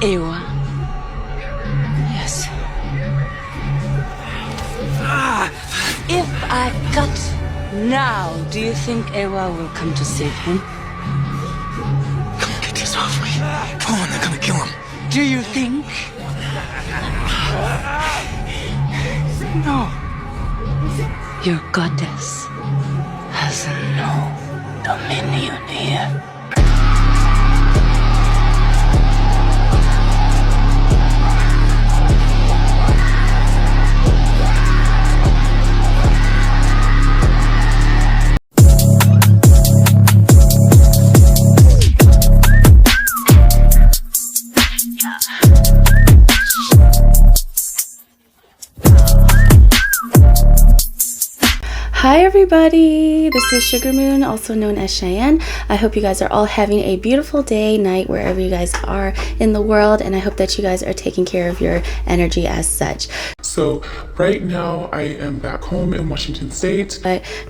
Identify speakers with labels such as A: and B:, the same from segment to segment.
A: 𝒂𝒂𝒓. Yes. If I cut now, do you think 𝒂𝒂𝒓 will come to save him?
B: Come get this off me. Come on, they're gonna kill him.
A: Do you think? No. Your goddess has no dominion here.
C: Hi everybody, this is Sugar Moon, also known as Cheyenne. I hope you guys are all having a beautiful day, night, wherever you guys are in the world, and I hope that you guys are taking care of your energy as such.
D: So right now I am back home in Washington State.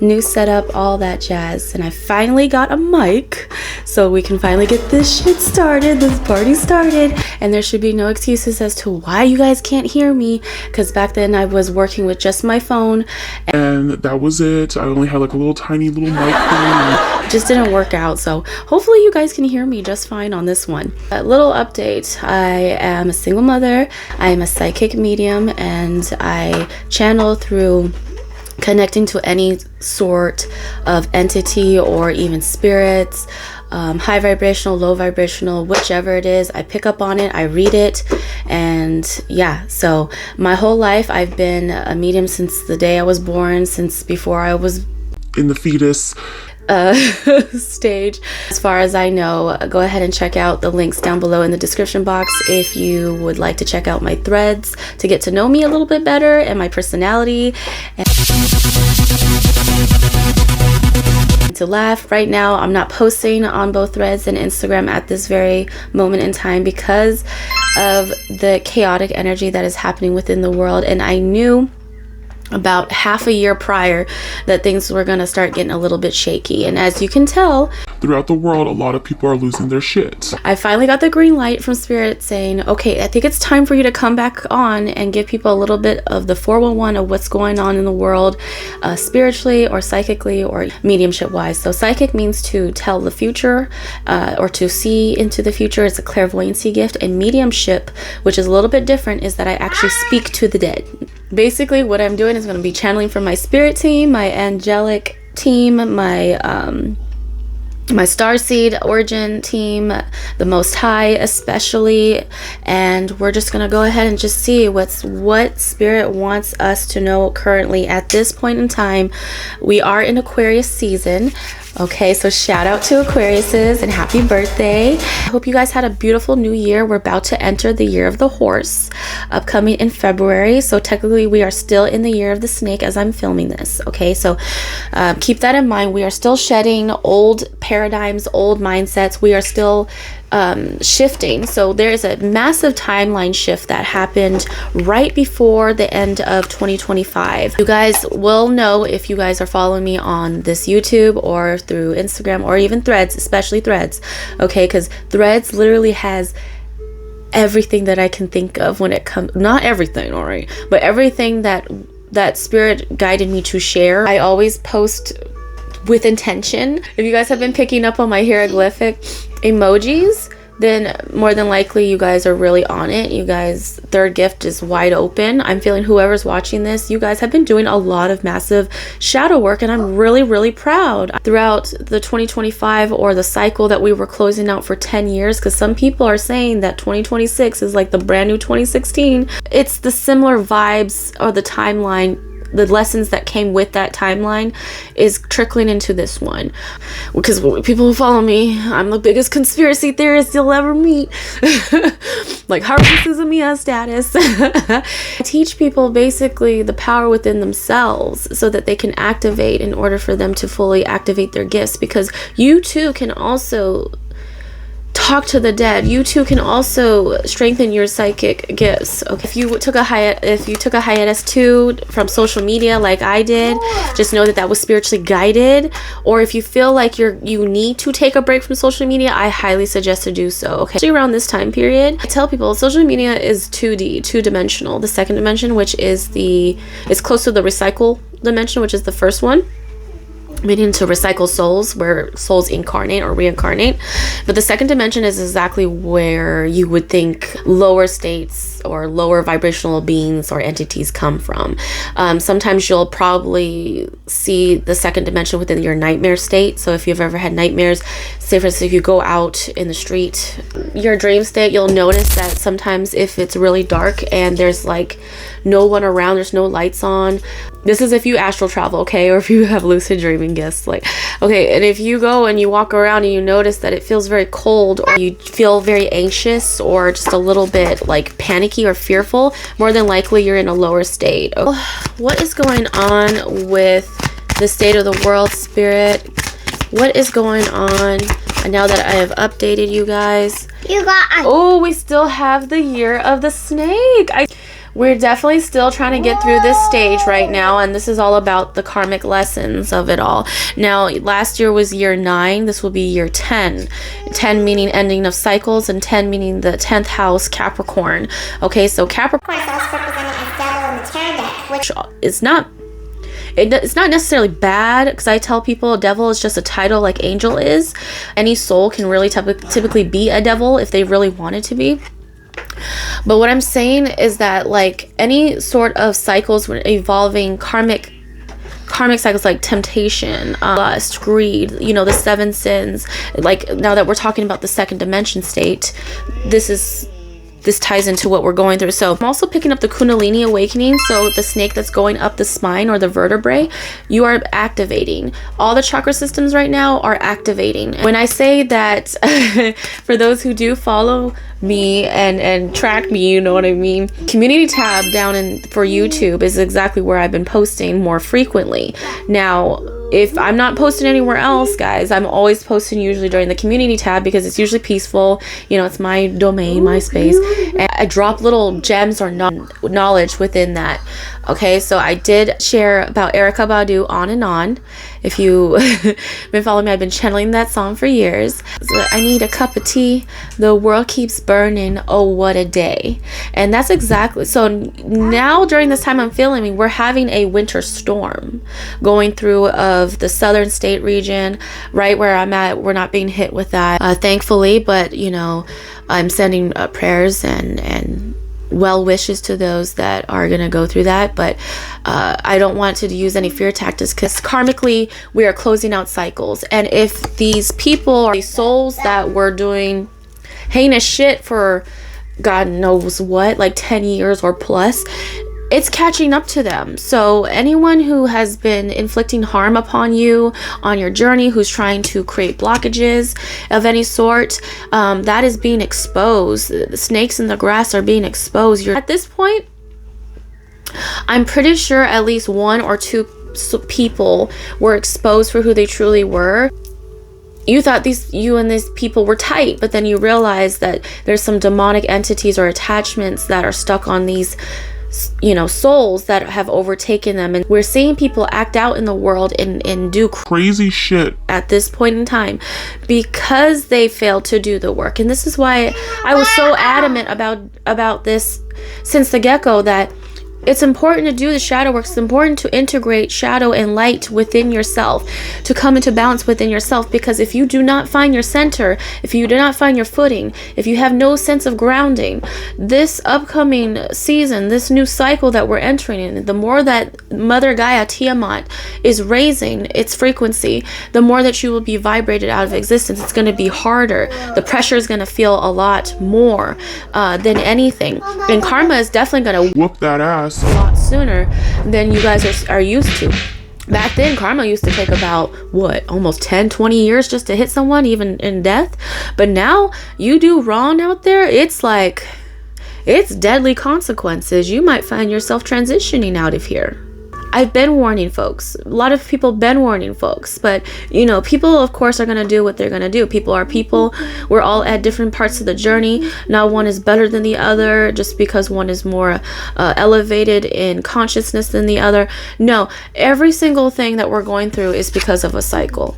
C: New setup, all that jazz, and I finally got a mic so we can finally get this shit started, this party started, and there should be no excuses as to why you guys can't hear me, because back then I was working with just my phone
D: and that was it. I only had like a little tiny little mic thing.
C: It just didn't work out, so hopefully you guys can hear me just fine on this one. A little update: I am a single mother, I am a psychic medium, and I channel through connecting to any sort of entity or even spirits, high vibrational, low vibrational, whichever it is. I pick up on it, I read it, and yeah, so my whole life I've been a medium since the day I was born, since before I was
D: in the fetus
C: stage. As far as I know, go ahead and check out the links down below in the description box if you would like to check out my threads to get to know me a little bit better and my personality and to laugh. Right now I'm not posting on both threads and Instagram at this very moment in time because of the chaotic energy that is happening within the world, and I knew about half a year prior that things were gonna start getting a little bit shaky, and as you can tell,
D: throughout the world a lot of people are losing their shit.
C: I finally got the green light from Spirit saying, okay, I think it's time for you to come back on and give people a little bit of the 411 of what's going on in the world, spiritually or psychically or mediumship wise. So psychic means to tell the future or to see into the future. It's a clairvoyancy gift, and mediumship, which is a little bit different, is that I actually speak to the dead. Basically what I'm doing is going to be channeling from my spirit team, my angelic team, my Starseed origin team, the Most High especially, and we're just going to go ahead and just see what Spirit wants us to know currently at this point in time. We are in Aquarius season. Okay, so shout out to Aquariuses and happy birthday. I hope you guys had a beautiful new year. We're about to enter the year of the horse, upcoming in February. So technically we are still in the year of the snake as I'm filming this. Okay, so keep that in mind. We are still shedding old paradigms, old mindsets. We are still shifting. So there is a massive timeline shift that happened right before the end of 2025. You guys will know if you guys are following me on this YouTube or through Instagram or even threads, especially threads. Okay, because threads literally has everything that I can think of when it comes, not everything, all right, but everything that Spirit guided me to share. I always post with intention. If you guys have been picking up on my hieroglyphic emojis, then more than likely you guys are really on it. You guys, third gift is wide open. I'm feeling whoever's watching this, you guys have been doing a lot of massive shadow work, and I'm really proud. Throughout the 2025 or the cycle that we were closing out for 10 years, because some people are saying that 2026 is like the brand new 2016. It's the similar vibes or the timeline. The lessons that came with that timeline is trickling into this one, because people who follow me, I'm the biggest conspiracy theorist you'll ever meet. Like Susan Mia status. I teach people basically the power within themselves so that they can activate in order for them to fully activate their gifts, because you too can also talk to the dead. You too can also strengthen your psychic gifts. Okay, if you took a hiatus too from social media like I did, just know that that was spiritually guided. Or if you feel like you need to take a break from social media, I highly suggest to do so. Okay, especially around this time period, I tell people social media is 2D, two-dimensional. The second dimension, which is close to the recycle dimension, which is the first one, meaning to recycle souls, where souls incarnate or reincarnate. But the second dimension is exactly where you would think lower states or lower vibrational beings or entities come from. Sometimes you'll probably see the second dimension within your nightmare state. So if you've ever had nightmares, say for instance, if you go out in the street, your dream state, you'll notice that sometimes if it's really dark and there's like no one around, there's no lights on. This is if you astral travel, okay? Or if you have lucid dreaming gifts, like, okay, and if you go and you walk around and you notice that it feels very cold, or you feel very anxious or just a little bit like panicky or fearful, more than likely you're in a lower state. What is going on with the state of the world, Spirit? What is going on? And now that I have updated you guys, oh, we still have the year of the snake. We're definitely still trying to get through this stage right now, and this is all about the karmic lessons of it all. Now, last year was year 9. This will be year 10. 10 meaning ending of cycles, and 10 meaning the 10th house, Capricorn. Okay, so Capricorn is also represented as devil in the tarot deck, which is not... It's not necessarily bad, because I tell people devil is just a title like angel is. Any soul can really typically be a devil if they really wanted to be. But what I'm saying is that like any sort of cycles evolving karmic cycles like temptation, lust, greed, you know, the 7 sins, like now that we're talking about the second dimension state, this ties into what we're going through. So I'm also picking up the Kundalini awakening. So the snake that's going up the spine or the vertebrae, you are activating. All the chakra systems right now are activating. When I say that, for those who do follow me and track me, you know what I mean. Community tab down for YouTube is exactly where I've been posting more frequently. Now, if I'm not posting anywhere else, guys, I'm always posting usually during the community tab because it's usually peaceful. You know, it's my domain, my space. And I drop little gems or knowledge within that. Okay, so I did share about Erykah Badu, On and On. If you've been following me, I've been channeling that song for years. So I need a cup of tea. The world keeps burning. Oh, what a day. And that's exactly, so now during this time I'm feeling, we're having a winter storm going through of the southern state region, right where I'm at. We're not being hit with that, thankfully, but you know, I'm sending prayers and well wishes to those that are going to go through that. But I don't want to use any fear tactics, because karmically we are closing out cycles. And if these people are these souls that were doing heinous shit for God knows what, like 10 years or plus, it's catching up to them. So anyone who has been inflicting harm upon you on your journey, who's trying to create blockages of any sort, that is being exposed. The snakes in the grass are being exposed. At this point, I'm pretty sure at least 1 or 2 people were exposed for who they truly were. You thought you and these people were tight, but then you realize that there's some demonic entities or attachments that are stuck on these, you know, souls that have overtaken them. And we're seeing people act out in the world and do
D: crazy shit
C: at this point in time because they failed to do the work. And this is why I was so adamant about this since the get-go, that it's important to do the shadow work. It's important to integrate shadow and light within yourself, to come into balance within yourself. Because if you do not find your center, if you do not find your footing, if you have no sense of grounding, this upcoming season, this new cycle that we're entering in, the more that Mother Gaia Tiamat is raising its frequency, the more that you will be vibrated out of existence. It's going to be harder. The pressure is going to feel a lot more than anything. And karma is definitely going to
D: whoop that ass
C: a lot sooner than you guys are used to. Back then, karma used to take about almost 10-20 years just to hit someone, even in death. But now you do wrong out there, it's like, it's deadly consequences. You might find yourself transitioning out of here. I've been warning folks. A lot of people been warning folks, but you know, people of course are going to do what they're going to do. People are people. We're all at different parts of the journey. Not one is better than the other just because one is more elevated in consciousness than the other. No, every single thing that we're going through is because of a cycle.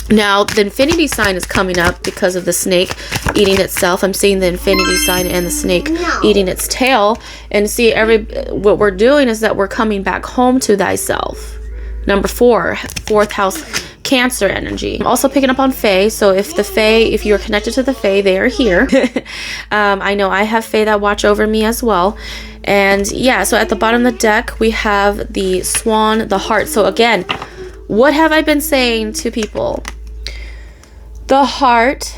C: Now, the infinity sign is coming up because of the snake eating itself. I'm seeing the infinity sign and the snake eating its tail. And see, what we're doing is that we're coming back home to thyself. Number 4, 4th house, Cancer energy. I'm also picking up on Fae. So if you're connected to the Fae, they are here. I know I have Fae that watch over me as well. And yeah, so at the bottom of the deck, we have the Swan, the Heart. So again, what have I been saying to people? The heart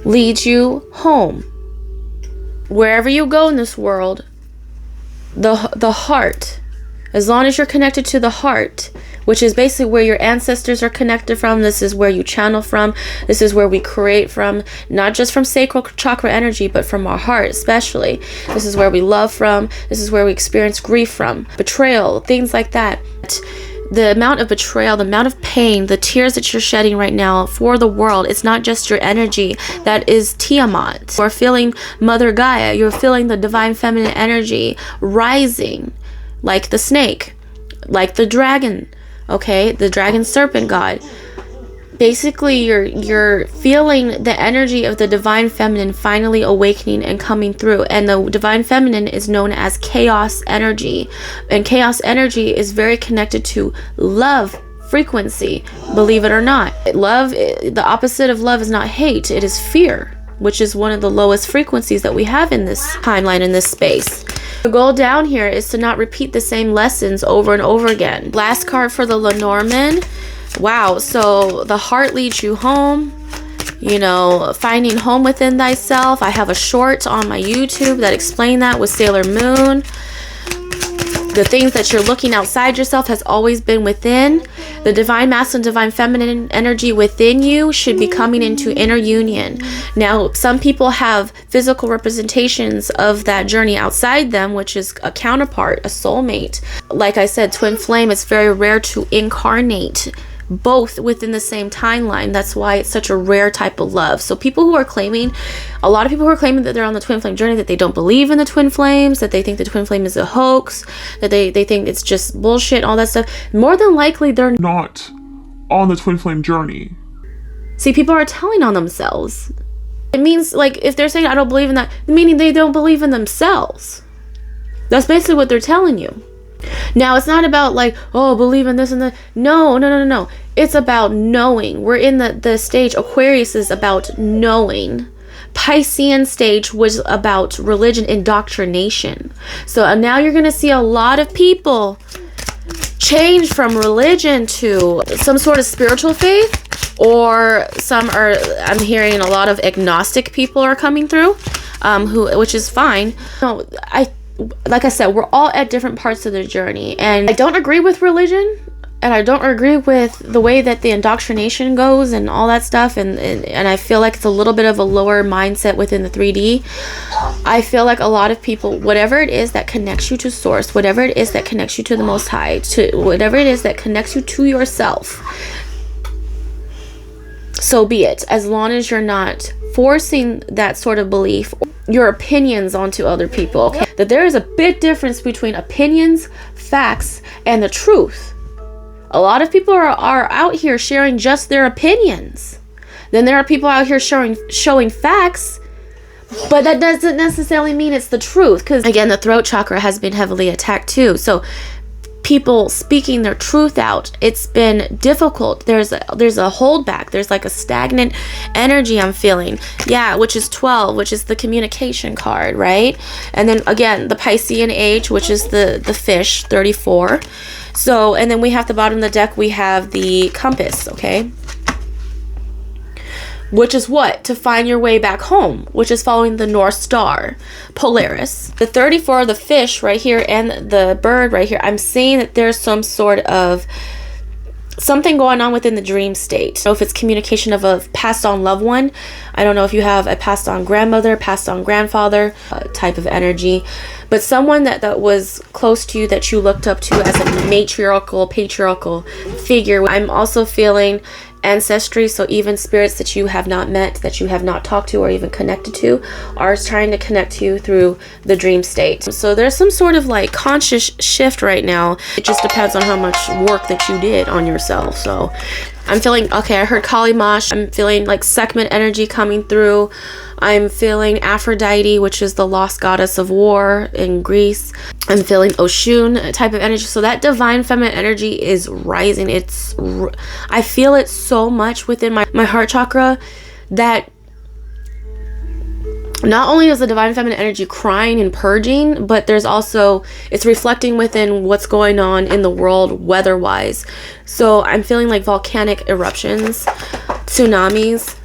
C: leads you home. Wherever you go in this world, the heart, as long as you're connected to the heart, which is basically where your ancestors are connected from, this is where you channel from, this is where we create from, not just from sacral chakra energy, but from our heart especially. This is where we love from, this is where we experience grief from, betrayal, things like that. The amount of betrayal, the amount of pain, the tears that you're shedding right now for the world, it's not just your energy. That is Tiamat. You're feeling Mother Gaia. You're feeling the divine feminine energy rising like the snake, like the dragon, okay? The dragon serpent god. Basically, you're feeling the energy of the divine feminine finally awakening and coming through. And the divine feminine is known as chaos energy. And chaos energy is very connected to love frequency, believe it or not. Love, the opposite of love is not hate, it is fear, which is one of the lowest frequencies that we have in this timeline, in this space. The goal down here is to not repeat the same lessons over and over again. Last card for the Lenormand. Wow, so the heart leads you home, you know, finding home within thyself. I have a short on my YouTube that explain that with Sailor Moon. The things that you're looking outside yourself has always been within. The divine masculine, divine feminine energy within you should be coming into inner union. Now, some people have physical representations of that journey outside them, which is a counterpart, a soulmate. Like I said, twin flame, it's very rare to incarnate both within the same timeline. That's why it's such a rare type of love. So people who are claiming, a lot of people who are claiming that they're on the twin flame journey, that they don't believe in the twin flames, that they think the twin flame is a hoax, that they think it's just bullshit, all that stuff, more than likely they're
D: not on the twin flame journey.
C: See, people are telling on themselves. It means, like, if they're saying I don't believe in that, meaning they don't believe in themselves. That's basically what they're telling you. Now, it's not about like, oh, believe in this and that. No. It's about knowing. We're in the stage. Aquarius is about knowing. Piscean stage was about religion, indoctrination. So now you're going to see a lot of people change from religion to some sort of spiritual faith, or I'm hearing a lot of agnostic people are coming through, which is fine. No, like I said, we're all at different parts of the journey, and I don't agree with religion, and I don't agree with the way that the indoctrination goes and all that stuff, and I feel like it's a little bit of a lower mindset within the 3D. I feel like a lot of people, whatever it is that connects you to source, whatever it is that connects you to the Most High, to whatever it is that connects you to yourself, so be it, as long as you're not forcing that sort of belief, your opinions onto other people, okay? That there is a big difference between opinions, facts, and the truth. A lot of people are out here sharing just their opinions. Then there are people out here showing facts, but that doesn't necessarily mean it's the truth, because again, the throat chakra has been heavily attacked too. So people speaking their truth out, it's been difficult. There's a holdback. There's like a stagnant energy I'm feeling. Yeah, which is 12, which is the communication card, right? And then again, the Piscean age, which is the fish, 34. So, and then we have the bottom of the deck, we have the compass, okay? Which is what? To find your way back home, which is following the North Star, Polaris. The 34, the fish right here, and the bird right here, I'm seeing that there's some sort of something going on within the dream state. So if it's communication of a passed on loved one, I don't know if you have a passed on grandmother, passed on grandfather type of energy, but someone that was close to you, that you looked up to as a matriarchal, patriarchal figure. I'm also feeling ancestry, so even spirits that you have not met, that you have not talked to or even connected to, are trying to connect to you through the dream state. So there's some sort of like conscious shift right now. It just depends on how much work that you did on yourself. So I'm feeling, okay, I heard Kali Mash. I'm feeling like Sekhmet energy coming through. I'm feeling Aphrodite, which is the lost goddess of war in Greece. I'm feeling Oshun type of energy. So that divine feminine energy is rising. I feel it so much within my heart chakra that not only is the divine feminine energy crying and purging, but there's also, it's reflecting within what's going on in the world weather-wise. So I'm feeling like volcanic eruptions, tsunamis,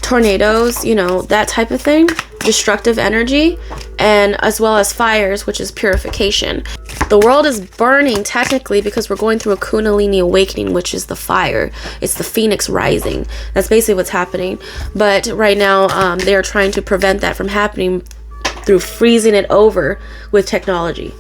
C: tornadoes, you know, that type of thing, destructive energy, and as well as fires, which is purification. The world is burning technically because we're going through a Kundalini awakening, which is the fire. It's the phoenix rising. That's basically what's happening. But right now, they are trying to prevent that from happening through freezing it over with technology.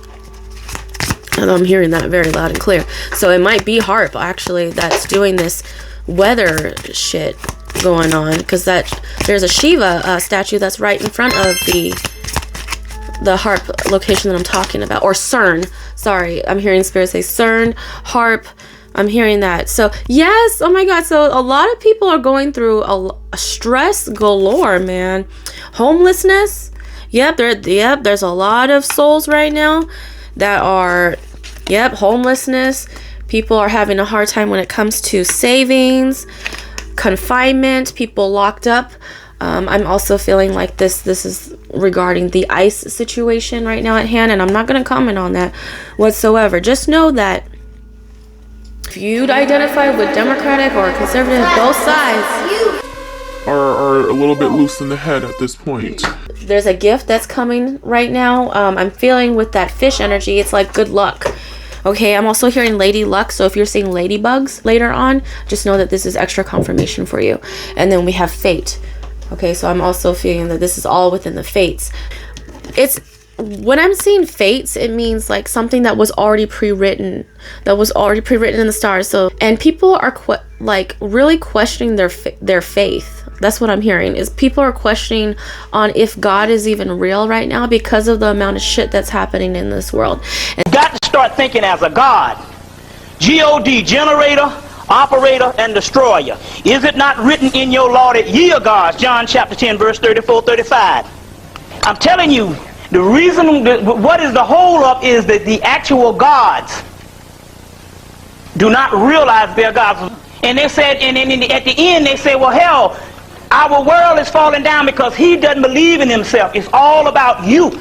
C: And I'm hearing that very loud and clear. So it might be HAARP actually that's doing this weather shit going on, because there's a Shiva statue that's right in front of the HAARP location that I'm talking about, or CERN. Sorry, I'm hearing spirits say CERN, HAARP. I'm hearing that. So yes, oh my god. So a lot of people are going through a stress galore, man. Homelessness. Yep, there's a lot of souls right now that are, homelessness. People are having a hard time when it comes to savings, confinement, people locked up. I'm also feeling like this is regarding the ICE situation right now at hand, and I'm not going to comment on that whatsoever. Just know that if you identify with Democratic or conservative, both sides
D: are a little bit loose in the head at this point.
C: There's a gift that's coming right now. I'm feeling with that fish energy, it's like good luck. Okay, I'm also hearing lady luck, so if you're seeing ladybugs later on, just know that this is extra confirmation for you. And then we have fate. Okay, so I'm also feeling that this is all within the fates. When I'm seeing fates, it means like something that was already pre-written, in the stars. So, and people are really questioning their faith. That's what I'm hearing, is people are questioning on if God is even real right now because of the amount of shit that's happening in this world. And
E: you got to start thinking as a God. G-O-D, generator, operator, and destroyer. Is it not written in your law that ye are gods? John chapter 10, verse 34, 35. I'm telling you, the reason, what is the hold up is that the actual gods do not realize they're gods. And they said, and at the end they say, well, hell, our world is falling down because he doesn't believe in himself. It's all about you.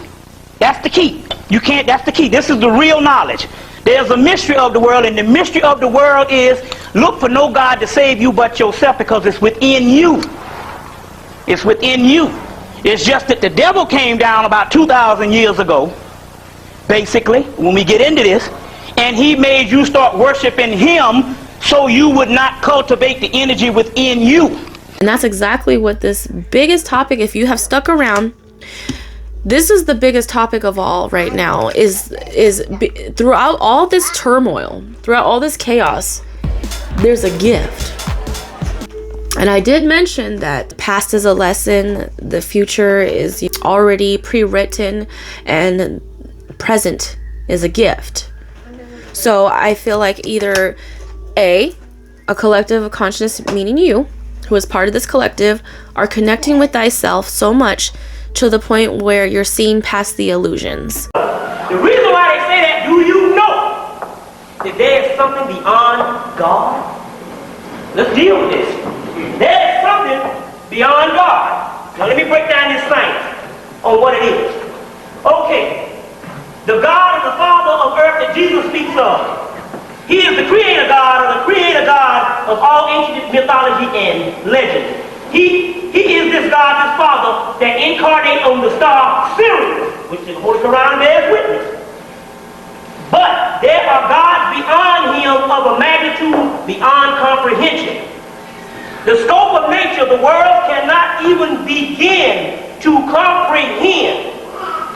E: That's the key. That's the key. This is the real knowledge. There's a mystery of the world, and the mystery of the world is look for no God to save you but yourself, because it's within you. It's within you. It's just that the devil came down about 2,000 years ago, basically, when we get into this, and he made you start worshiping him so you would not cultivate the energy within you.
C: And that's exactly what this biggest topic, if you have stuck around, this is the biggest topic of all right now, is throughout all this turmoil, throughout all this chaos, there's a gift. And I did mention that the past is a lesson, the future is already pre-written, and present is a gift. So I feel like either a collective of consciousness, meaning you, who is part of this collective, are connecting with thyself so much to the point where you're seeing past the illusions.
E: The reason why they say that, do you know that there is something beyond God? Let's deal with this. There is something beyond God. Now let me break down this science on what it is. Okay, the God is the Father of earth that Jesus speaks of. He is the creator God, or the creator God of all ancient mythology and legend. He is this God, this Father, that incarnated on the star Sirius, which the Holy Quran bears witness. But there are gods beyond him of a magnitude beyond comprehension. The scope of nature, the world cannot even begin to comprehend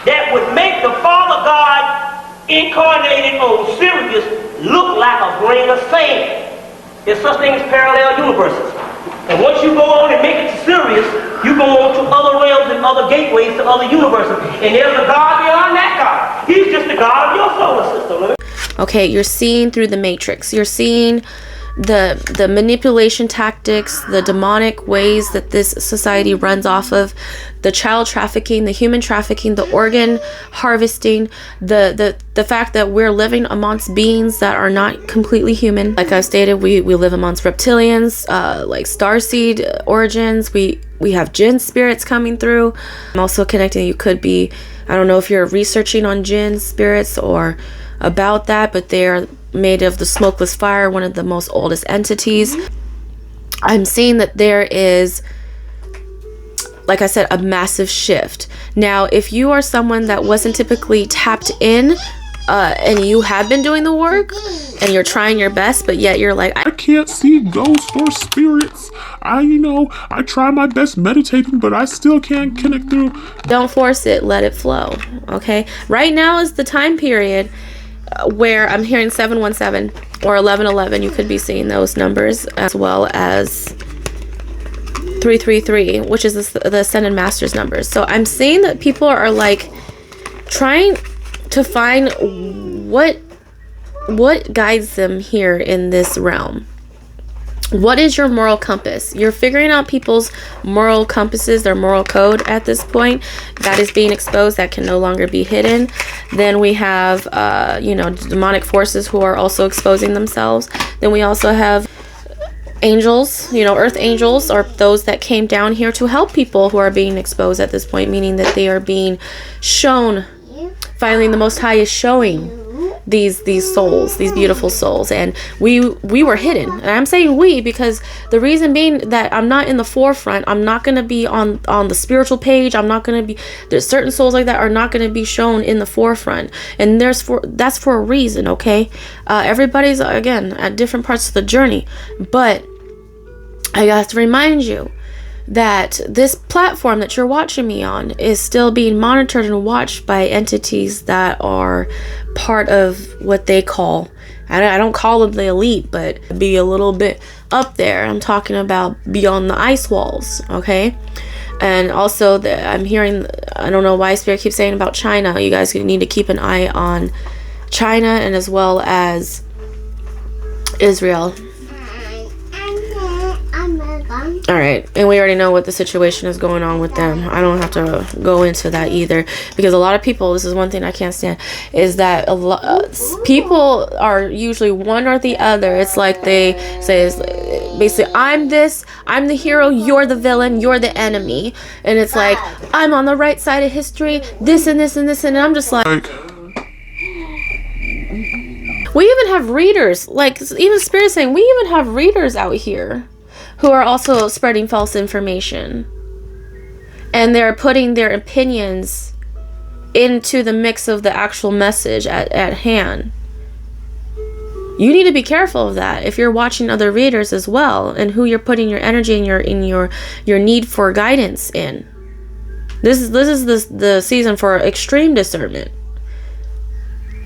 E: that would make the Father God incarnated on Sirius look like a grain of sand. There's such things as parallel universes. And once you go on and make it to Sirius, you go on to other realms and other gateways to other universes. And there's a God beyond that God. He's just the God of your solar system.
C: Okay, you're seeing through the matrix. You're seeing the manipulation tactics, the demonic ways that this society runs off of, the child trafficking, the human trafficking, the organ harvesting, the fact that we're living amongst beings that are not completely human. Like I've stated, we live amongst reptilians, like starseed origins. We have jinn spirits coming through. I'm also connecting, you could be, I don't know if you're researching on jinn spirits or about that, but they're made of the smokeless fire, one of the most oldest entities. I'm seeing that there is, like I said, a massive shift. Now, if you are someone that wasn't typically tapped in, and you have been doing the work and you're trying your best, but yet you're like,
D: I can't see ghosts or spirits. I try my best meditating, but I still can't connect through.
C: Don't force it, let it flow. Okay, right now is the time period where I'm hearing 717 or 1111. You could be seeing those numbers, as well as 333, which is the Ascended Masters numbers. So I'm seeing that people are like trying to find what guides them here in this realm. What is your moral compass? You're figuring out people's moral compasses, their moral code at this point. That is being exposed. That can no longer be hidden. Then we have, demonic forces who are also exposing themselves. Then we also have angels, earth angels are those that came down here to help people who are being exposed at this point, meaning that they are being shown. Finally, the Most High is showing these souls, these beautiful souls, and we were hidden. And I'm saying we because the reason being that I'm not in the forefront. I'm not going to be on the spiritual page. I'm not going to be, there's certain souls like that are not going to be shown in the forefront, and that's for a reason. Okay, everybody's again at different parts of the journey, but I got to remind you that this platform that you're watching me on is still being monitored and watched by entities that are part of what they call, I don't call them the elite, but be a little bit up there. I'm talking about beyond the ice walls, okay? And also I'm hearing, I don't know why Spirit keeps saying about China. You guys need to keep an eye on China and as well as Israel. All right, and we already know what the situation is going on with them. I don't have to go into that either, because a lot of people, this is one thing I can't stand, is that people are usually one or the other. It's like they say, basically, I'm the hero, you're the villain, you're the enemy, and it's like, I'm on the right side of history, this and this and this, and I'm just like we even have readers, like even Spirit saying, we even have readers out here who are also spreading false information, and they're putting their opinions into the mix of the actual message at hand. You need to be careful of that if you're watching other readers as well, and who you're putting your energy and your need for guidance in. This is the season for extreme discernment.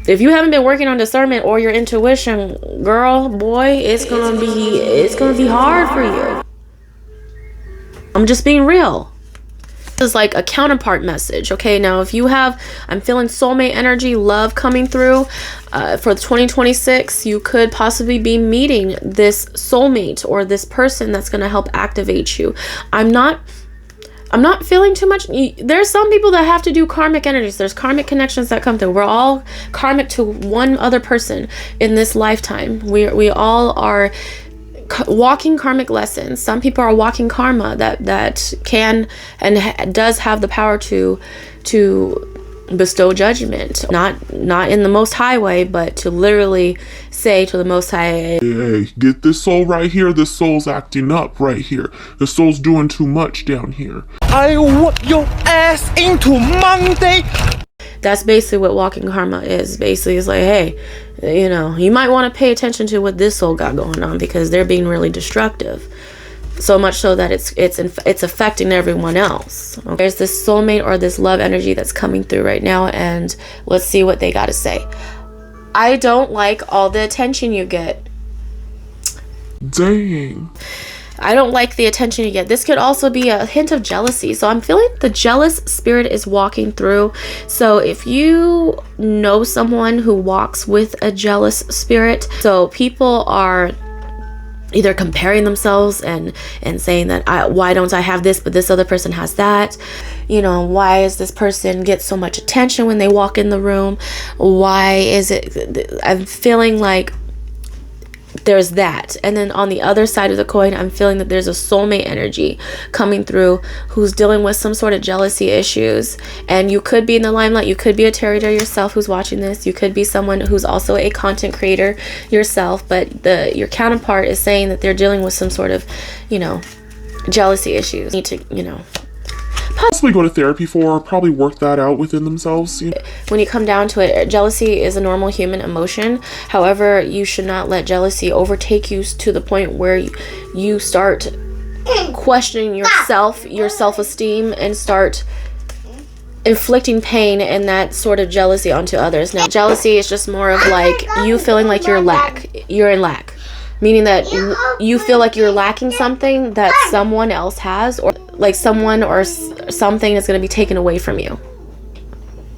C: If you haven't been working on discernment or your intuition, girl, boy, it's gonna be hard for you. I'm just being real. This is like a counterpart message. Okay, now if you have, I'm feeling soulmate energy, love coming through for 2026, you could possibly be meeting this soulmate or this person that's gonna help activate you. I'm not feeling too much. There's some people that have to do karmic energies. There's karmic connections that come through. We're all karmic to one other person in this lifetime. We all are walking karmic lessons. Some people are walking karma that can and does have the power to bestow judgment, not in the Most High way, but to literally say to the Most High,
D: hey, get this soul right here. This soul's acting up right here. The soul's doing too much down here.
B: I want your ass into Monday.
C: That's basically what walking karma is. Basically, it's like, hey, you know, you might want to pay attention to what this soul got going on, because they're being really destructive. So much so that it's affecting everyone else. Okay? There's this soulmate or this love energy that's coming through right now, and let's see what they got to say. I don't like all the attention you get.
D: Dang.
C: I don't like the attention you get. This could also be a hint of jealousy. So I'm feeling the jealous spirit is walking through. So if you know someone who walks with a jealous spirit, so people are either comparing themselves and saying that why don't I have this but this other person has that, you know, why is this person get so much attention when they walk in the room, why is it, I'm feeling like there's that. And then on the other side of the coin, I'm feeling that there's a soulmate energy coming through who's dealing with some sort of jealousy issues. And you could be in the limelight. You could be a tarot reader yourself who's watching this. You could be someone who's also a content creator yourself, but your counterpart is saying that they're dealing with some sort of, you know, jealousy issues. Need to, you know,
D: Possibly go to therapy for, or probably work that out within themselves. You know?
C: When you come down to it, jealousy is a normal human emotion. However, you should not let jealousy overtake you to the point where you start questioning yourself, your self-esteem, and start inflicting pain and that sort of jealousy onto others. Now, jealousy is just more of like you feeling like you're in lack. Meaning that you feel like you're lacking something that someone else has, or like someone or something is going to be taken away from you.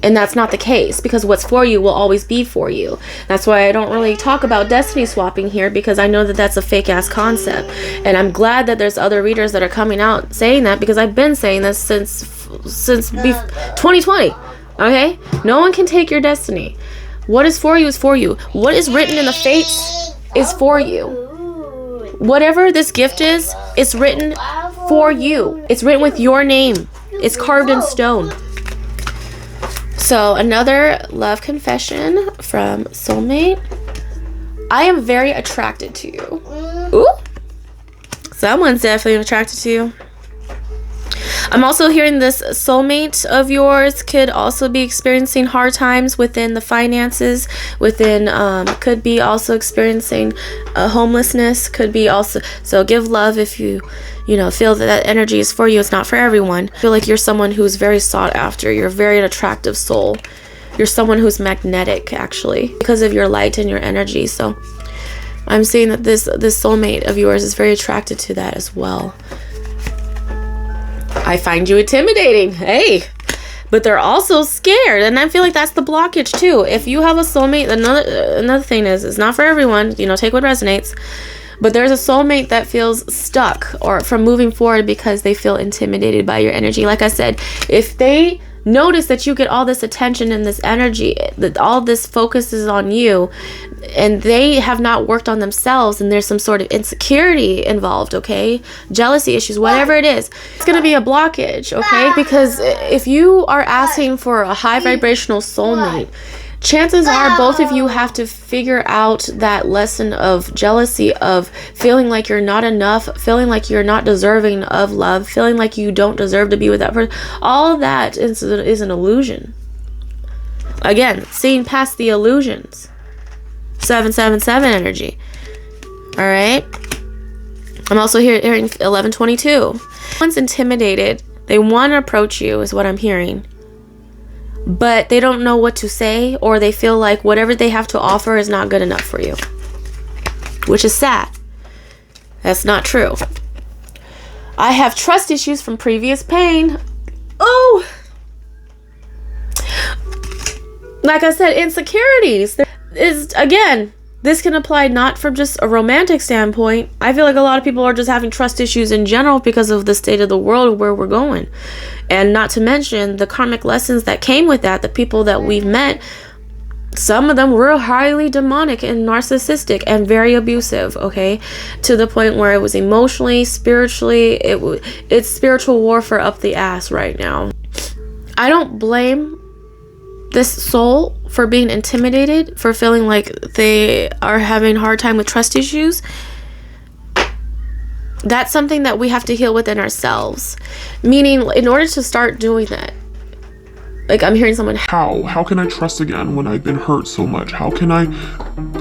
C: And that's not the case, because what's for you will always be for you. That's why I don't really talk about destiny swapping here, because I know that that's a fake ass concept. And I'm glad that there's other readers that are coming out saying that, because I've been saying this since 2020. Okay? No one can take your destiny. What is for you is for you. What is written in the fates is for you. Whatever this gift is, it's written for you. It's written with your name. It's carved in stone. So another love confession from soulmate. I am very attracted to you. Ooh. Someone's definitely attracted to you. I'm also hearing this soulmate of yours could also be experiencing hard times within the finances, within could be also experiencing homelessness, could be also, so give love if you know, feel that energy is for you. It's not for everyone. I feel like you're someone who's very sought after. You're a very attractive soul. You're someone who's magnetic, actually, because of your light and your energy. So I'm seeing that this soulmate of yours is very attracted to that as well. I find you intimidating, hey, but they're also scared, and I feel like that's the blockage too. If you have a soulmate, another thing is, it's not for everyone, you know, take what resonates, but there's a soulmate that feels stuck or from moving forward because they feel intimidated by your energy. Like I said, if they notice that you get all this attention and this energy, that all this focuses on you, and they have not worked on themselves, and there's some sort of insecurity involved, okay, jealousy issues, whatever it is, it's going to be a blockage, okay, because if you are asking for a high vibrational soulmate, chances are both of you have to figure out that lesson of jealousy, of feeling like you're not enough, feeling like you're not deserving of love, feeling like you don't deserve to be with that person. All of that is an illusion. Again, seeing past the illusions. 777 energy. All right. I'm also hearing 1122. Someone's intimidated. They want to approach you is what I'm hearing, but they don't know what to say, or they feel like whatever they have to offer is not good enough for you, which is sad. That's not true. I have trust issues from previous pain. Oh, like I said, insecurities. There is, again, this can apply not from just a romantic standpoint. I feel like a lot of people are just having trust issues in general because of the state of the world where we're going. And not to mention the karmic lessons that came with that. The people that we've met, some of them were highly demonic and narcissistic and very abusive, okay? To the point where it was emotionally, spiritually, it's spiritual warfare up the ass right now. I don't blame this soul for being intimidated, for feeling like they are having a hard time with trust issues. That's something that we have to heal within ourselves. Meaning, in order to start doing that, Like, I'm hearing someone,
D: How can I trust again when I've been hurt so much? How can I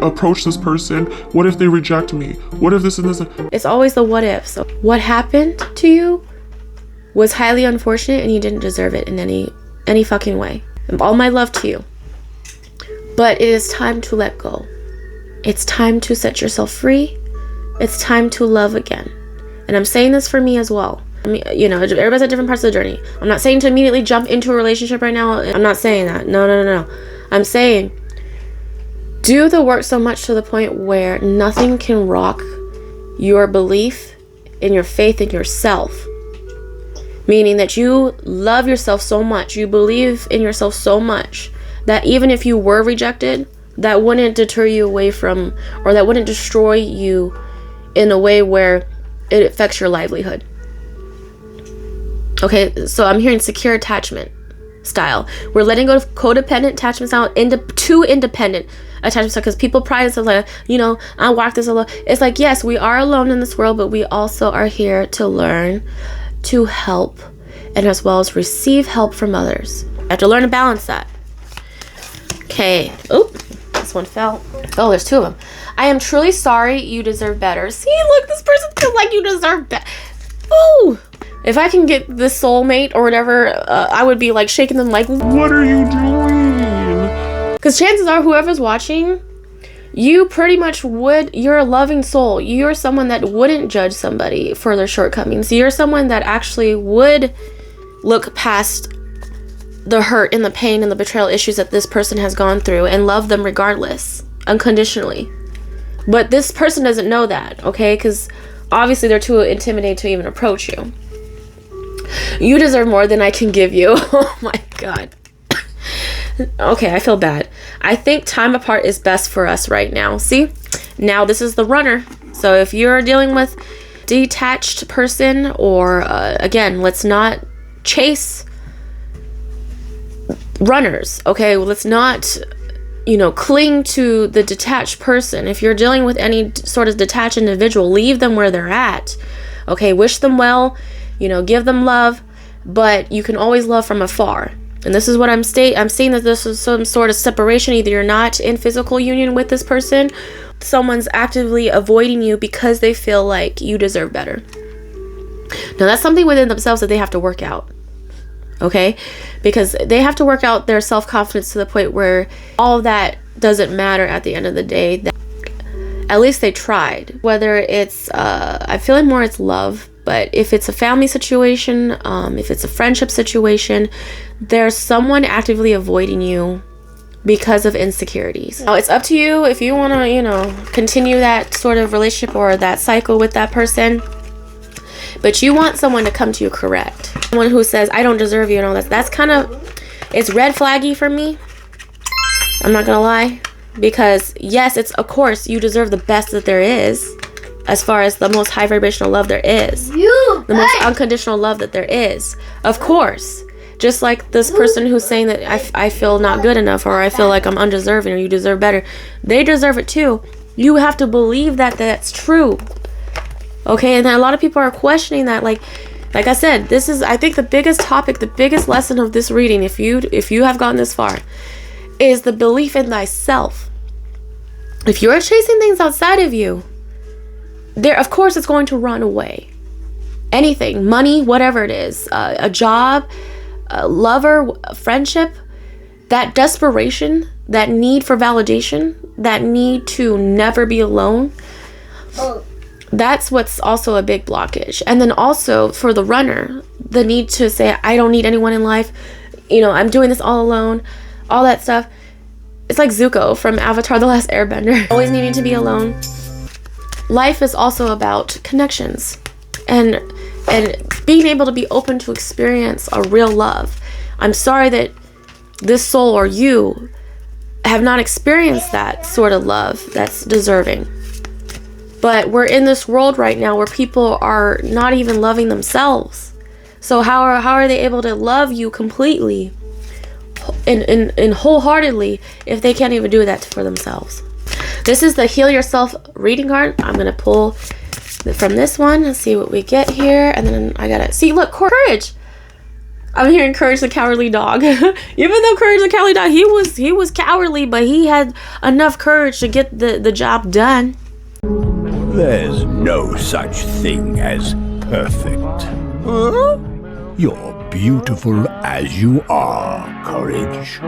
D: approach this person? What if they reject me? What if this and this?
C: It's always the what if. So what happened to you was highly unfortunate and you didn't deserve it in any fucking way. All my love to you. But it is time to let go. It's time to set yourself free. It's time to love again. And I'm saying this for me as well. I mean, you know, everybody's at different parts of the journey. I'm not saying to immediately jump into a relationship right now. I'm not saying that. No. I'm saying do the work so much to the point where nothing can rock your belief in your faith in yourself. Meaning that you love yourself so much, you believe in yourself so much, that even if you were rejected, that wouldn't deter you away from, or that wouldn't destroy you in a way where it affects your livelihood. Okay, so I'm hearing secure attachment style. We're letting go of codependent attachment style to independent attachment style, because people pride themselves like, you know, I walk this alone. It's like, yes, we are alone in this world, but we also are here to learn, to help, and as well as receive help from others. You have to learn to balance that. Okay. Oop, this one fell. Oh, there's two of them. I am truly sorry. You deserve better. See, look, this person feels like you deserve better. Ooh. If I can get this soulmate or whatever, I would be like shaking them like,
D: what are you doing?
C: Because chances are whoever's watching, you pretty much would, you're a loving soul. You're someone that wouldn't judge somebody for their shortcomings. You're someone that actually would look past the hurt and the pain and the betrayal issues that this person has gone through and love them regardless, unconditionally. But this person doesn't know that, okay? Because obviously they're too intimidated to even approach you. You deserve more than I can give you. Oh my God. Okay, I feel bad. I think time apart is best for us right now. See? Now this is the runner. So if you're dealing with detached person, or again, let's not chase runners. Okay, well, let's not, you know, cling to the detached person. If you're dealing with any sort of detached individual, leave them where they're at. Okay, wish them well, you know, give them love, but you can always love from afar. And this is what I'm seeing, that this is some sort of separation. Either you're not in physical union with this person, someone's actively avoiding you because they feel like you deserve better. Now that's something within themselves that they have to work out. Okay, because they have to work out their self-confidence to the point where all of that doesn't matter at the end of the day. That at least they tried. Whether it's I feel like more it's love, but if it's a family situation, if it's a friendship situation, there's someone actively avoiding you because of insecurities. Now it's up to you if you want to, you know, continue that sort of relationship or that cycle with that person. But you want someone to come to you correct. Someone who says, I don't deserve you and all that. That's kind of, it's red flaggy for me. I'm not gonna lie. Because yes, it's, of course, you deserve the best that there is. As far as the most high vibrational love there is. The most unconditional love that there is. Of course. Just like this person who's saying that I feel not good enough, or I feel like I'm undeserving, or you deserve better. They deserve it too. You have to believe that that's true. Okay, and then a lot of people are questioning that. Like I said, this is, I think, the biggest topic, the biggest lesson of this reading, if you have gotten this far, is the belief in thyself. If you're chasing things outside of you, there, of course, it's going to run away. Anything, money, whatever it is, a job, a lover, a friendship, that desperation, that need for validation, that need to never be alone. That's what's also a big blockage. And then also for the runner, the need to say, I don't need anyone in life. You know, I'm doing this all alone. All that stuff. It's like Zuko from Avatar: The Last Airbender. Always needing to be alone. Life is also about connections. And being able to be open to experience a real love. I'm sorry that this soul or you have not experienced that sort of love that's deserving. But we're in this world right now where people are not even loving themselves. So how are they able to love you completely and wholeheartedly if they can't even do that for themselves? This is the Heal Yourself reading card. I'm going to pull from this one and see what we get here. And then I got to see, look, courage. I'm hearing Courage the Cowardly Dog. Even though Courage the Cowardly Dog, he was cowardly, but he had enough courage to get the job done.
F: There's no such thing as perfect. Huh? You're beautiful as you are, Courage.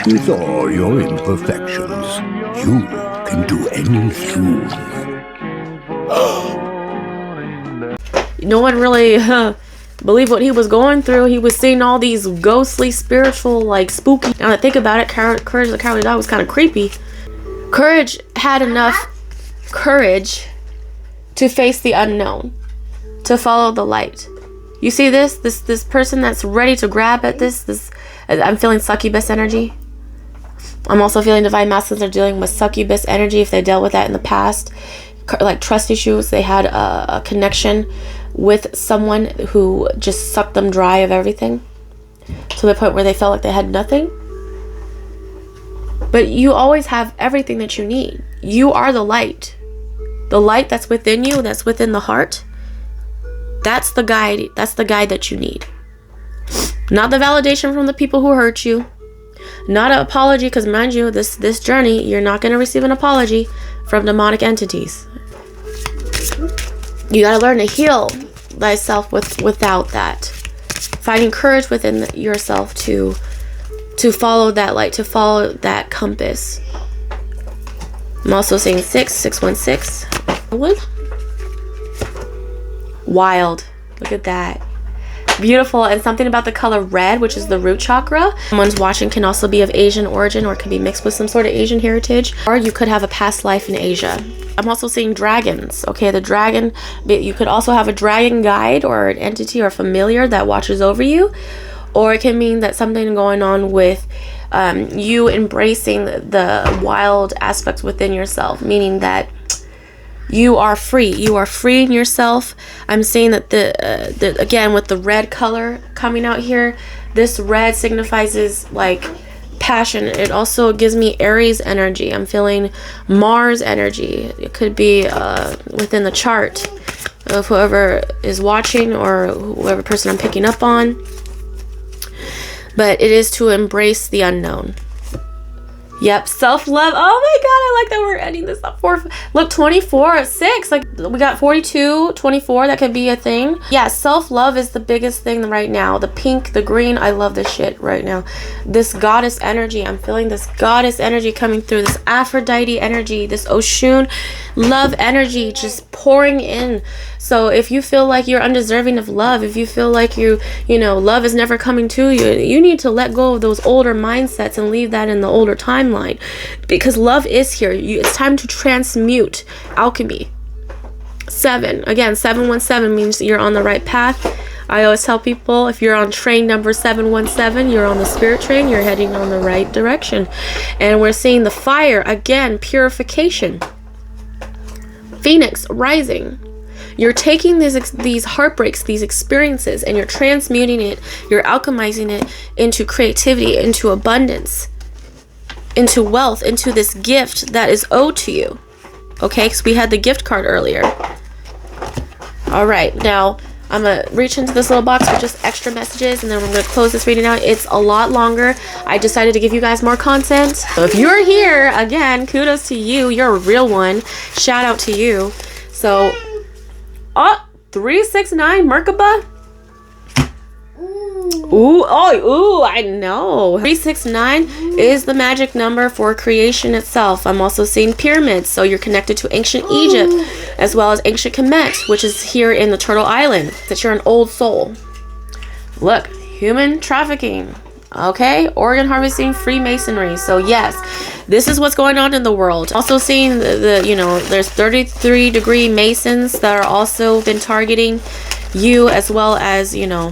F: With all your imperfections, you can do anything.
C: No one really believed what he was going through. He was seeing all these ghostly, spiritual, like spooky. Now that I think about it, Courage the Cowardly Dog was kind of creepy. Courage had enough courage to face the unknown, to follow the light. You see this person that's ready to grab at this. I'm feeling succubus energy. I'm also feeling divine masculines are dealing with succubus energy if they dealt with that in the past, like trust issues. They had a connection with someone who just sucked them dry of everything to the point where they felt like they had nothing. But you always have everything that you need. You are the light that's within you, that's within the heart. That's the guide that you need. Not the validation from the people who hurt you, not an apology, because mind you, this journey, you're not going to receive an apology from demonic entities. You got to learn to heal thyself without that. Finding courage within yourself to follow that light, to follow that compass. I'm also seeing 616. What? Wild. Look at that. Beautiful. And something about the color red, which is the root chakra. Someone's watching can also be of Asian origin, or it can be mixed with some sort of Asian heritage, or you could have a past life in Asia. I'm also seeing dragons. Okay, the dragon, you could also have a dragon guide or an entity or familiar that watches over you, or it can mean that something going on with you embracing the wild aspects within yourself, meaning that you are free. You are freeing yourself. I'm seeing that the again, with the red color coming out here, this red signifies like passion. It also gives me Aries energy. I'm feeling Mars energy. It could be within the chart of whoever is watching or whoever person I'm picking up on. But it is to embrace the unknown. Yep, self-love. Oh my god, I like that we're ending this up for. Look, 24 at 6. Like, we got 42, 24. That could be a thing. Yeah, self-love is the biggest thing right now. The pink, the green. I love this shit right now. This goddess energy. I'm feeling this goddess energy coming through. This Aphrodite energy. This Oshun love energy just pouring in. So if you feel like you're undeserving of love, if you feel like you know, love is never coming to you, you need to let go of those older mindsets and leave that in the older timeline, because love is here. It's time to transmute alchemy. 7, again, 717 means you're on the right path. I always tell people, if you're on train number 717, you're on the spirit train, you're heading on the right direction. And we're seeing the fire again, purification. Phoenix rising. You're taking these heartbreaks, these experiences, and you're transmuting it, you're alchemizing it into creativity, into abundance, into wealth, into this gift that is owed to you. Okay, because we had the gift card earlier. All right, now I'm going to reach into this little box with just extra messages, and then we're going to close this reading out. It's a lot longer. I decided to give you guys more content. So if you're here, again, kudos to you. You're a real one. Shout out to you. So... oh, 369 Merkaba. Ooh, I know. 369 is the magic number for creation itself. I'm also seeing pyramids, so you're connected to ancient Egypt, as well as ancient Kemet, which is here in the Turtle Island. That you're an old soul. Look, human trafficking. Okay, organ harvesting, Freemasonry. So yes, this is what's going on in the world. Also seeing the you know, there's 33-degree Masons that are also been targeting you, as well as, you know,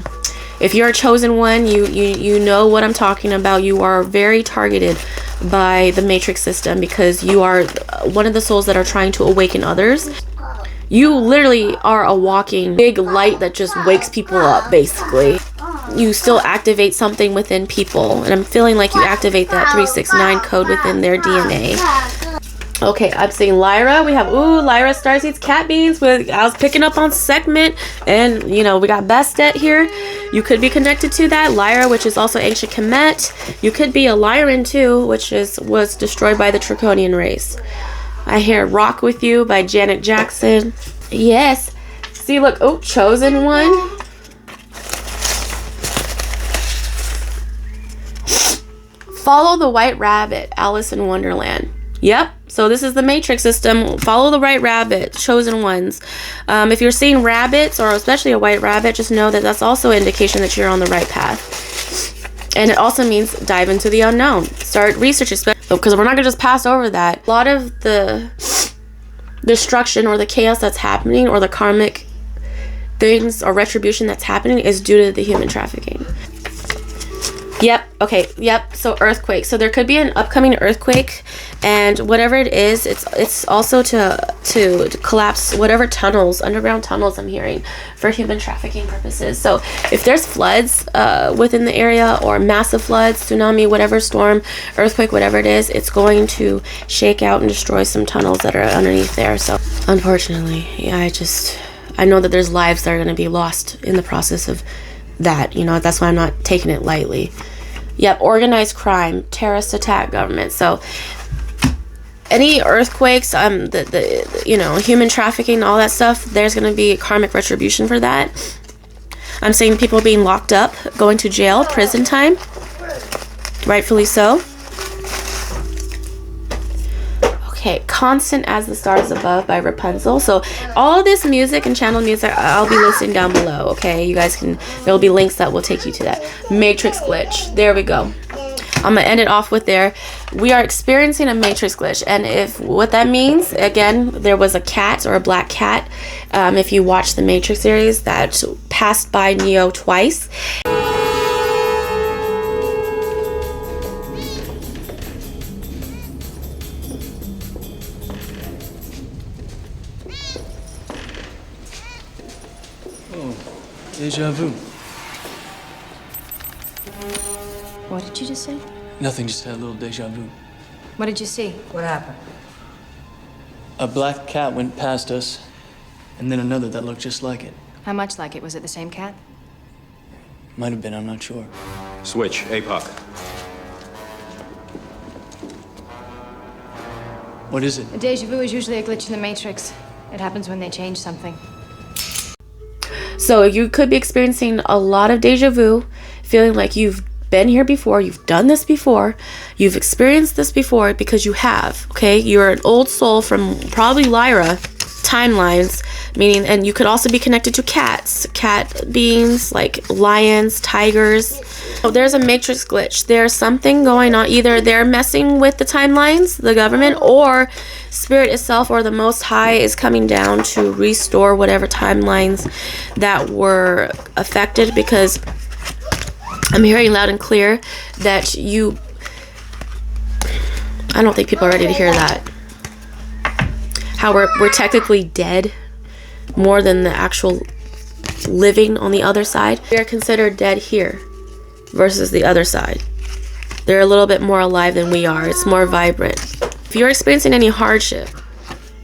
C: if you're a chosen one, you know what I'm talking about. You are very targeted by the matrix system, because you are one of the souls that are trying to awaken others. You literally are a walking big light that just wakes people up, basically. You still activate something within people, and I'm feeling like you activate that 369 code within their DNA. Okay, I'm seeing Lyra. We have, Lyra Starseed's cat beans. I was picking up on segment. And, you know, we got Bastet here. You could be connected to that. Lyra, which is also ancient Kemet. You could be a Lyran too, which was destroyed by the Draconian race. I hear Rock With You by Janet Jackson. Yes. See, look. Oh, Chosen One. Follow the White Rabbit, Alice in Wonderland. Yep. So this is the matrix system. Follow the White Rabbit, Chosen Ones. If you're seeing rabbits, or especially a white rabbit, just know that that's also an indication that you're on the right path. And it also means dive into the unknown. Start researching, because we're not going to just pass over that. A lot of the destruction or the chaos that's happening, or the karmic things or retribution that's happening, is due to the human trafficking. Yep. Okay. Yep. So earthquake. So there could be an upcoming earthquake, and whatever it is, it's also to collapse whatever tunnels, underground tunnels, I'm hearing, for human trafficking purposes. So if there's floods within the area, or massive floods, tsunami, whatever, storm, earthquake, whatever it is, it's going to shake out and destroy some tunnels that are underneath there. So unfortunately, yeah, I know that there's lives that are going to be lost in the process of that. You know, that's why I'm not taking it lightly. Yep. Organized crime, terrorist attack, government. So any earthquakes, you know, human trafficking, all that stuff, there's going to be karmic retribution for that. I'm seeing people being locked up, going to jail, prison time, rightfully so. Okay, Constant as the Stars Above by Rapunzel. So all of this music and channel music, I'll be listing down below, okay? You guys can, there'll be links that will take you to that. Matrix glitch. There we go. I'm gonna end it off with there. We are experiencing a matrix glitch, and if what that means, again, there was a cat, or a black cat, if you watch the Matrix series, that passed by Neo twice.
B: Deja vu.
G: What did you just say?
B: Nothing, just had a little deja vu.
G: What did you see? What happened?
B: A black cat went past us, and then another that looked just like it.
G: How much like it? Was it the same cat?
B: Might have been, I'm not sure.
H: Switch, APOC.
B: What is it?
G: A deja vu is usually a glitch in the Matrix. It happens when they change something.
C: So you could be experiencing a lot of deja vu, feeling like you've been here before, you've done this before, you've experienced this before, because you have, okay? You're an old soul from probably Lyra timelines, meaning, and you could also be connected to cats, cat beings, like lions, tigers. So there's a matrix glitch. There's something going on. Either they're messing with the timelines, the government, or Spirit itself, or the Most High, is coming down to restore whatever timelines that were affected, because I'm hearing loud and clear that I don't think people are ready to hear that. How we're technically dead more than the actual living on the other side. We are considered dead here versus the other side. They're a little bit more alive than we are. It's more vibrant. If you're experiencing any hardship,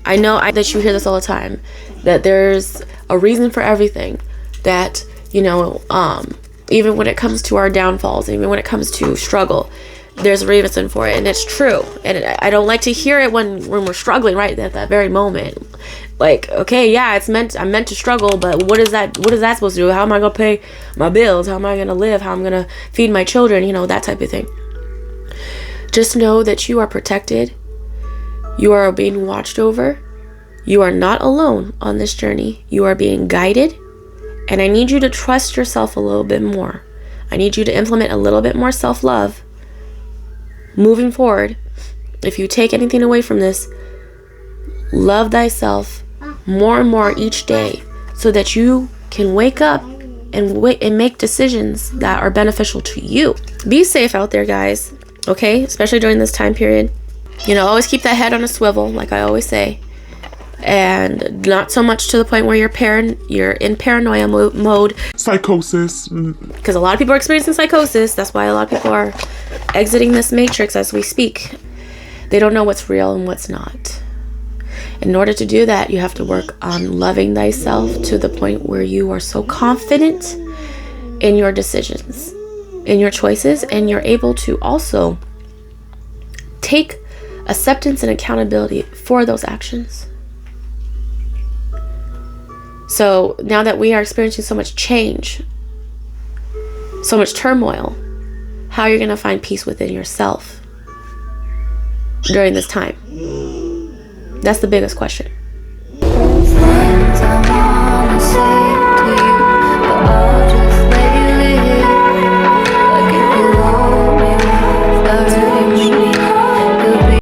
C: I know that you hear this all the time, that there's a reason for everything. That, you know, even when it comes to our downfalls, even when it comes to struggle, there's a reason for it, and it's true. And I don't like to hear it when we're struggling right at that very moment. Like, okay, yeah, I'm meant to struggle, but what is that supposed to do? How am I gonna pay my bills? How am I gonna live? How am I gonna feed my children? You know, that type of thing. Just know that you are protected. You are being watched over. You are not alone on this journey. You are being guided, and I need you to trust yourself a little bit more. I need you to implement a little bit more self-love. Moving forward, if you take anything away from this, love thyself more and more each day, so that you can wake up and make decisions that are beneficial to you. Be safe out there, guys, okay? Especially during this time period. You know, always keep that head on a swivel, like I always say. And not so much to the point where you're in paranoia mode.
D: Psychosis.
C: Because a lot of people are experiencing psychosis. That's why a lot of people are exiting this matrix as we speak. They don't know what's real and what's not. In order to do that, you have to work on loving thyself to the point where you are so confident in your decisions, in your choices, and you're able to also take acceptance and accountability for those actions. So now that we are experiencing so much change, so much turmoil, how are you going to find peace within yourself during this time? That's the biggest question.